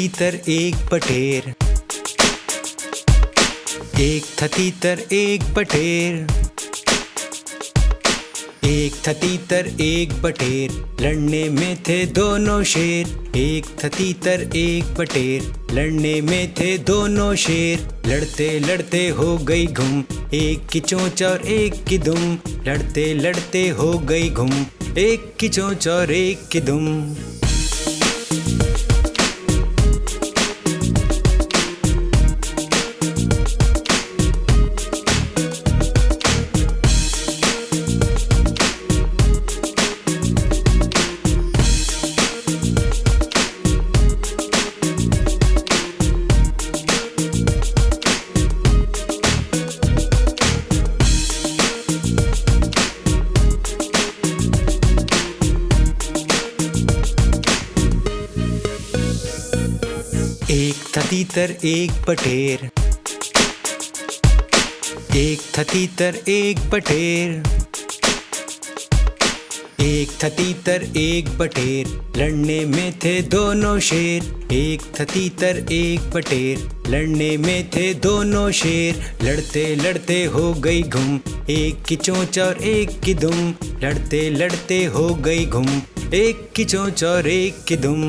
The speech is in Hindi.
तीतर एक बटेर, एक था तीतर एक बटेर। एक था तीतर एक बटेर, लड़ने में थे दोनों शेर। एक था तीतर एक बटेर, लड़ने में थे दोनों शेर। लड़ते लड़ते हो गई घुम, एक की चोंच और एक की दुम। लड़ते लड़ते हो गई घुम, एक की चोंच और एक की दुम। एक था तीतर एक बटेर, एक था तीतर एक बटेर। एक था तीतर एक बटेर, लड़ने में थे दोनों शेर। एक था तीतर एक बटेर, लड़ने में थे दोनों शेर। लड़ते लड़ते हो गई घुम, एक की चोंच और एक की दुम। लड़ते लड़ते हो गई घुम, एक की चोंच और एक की दुम।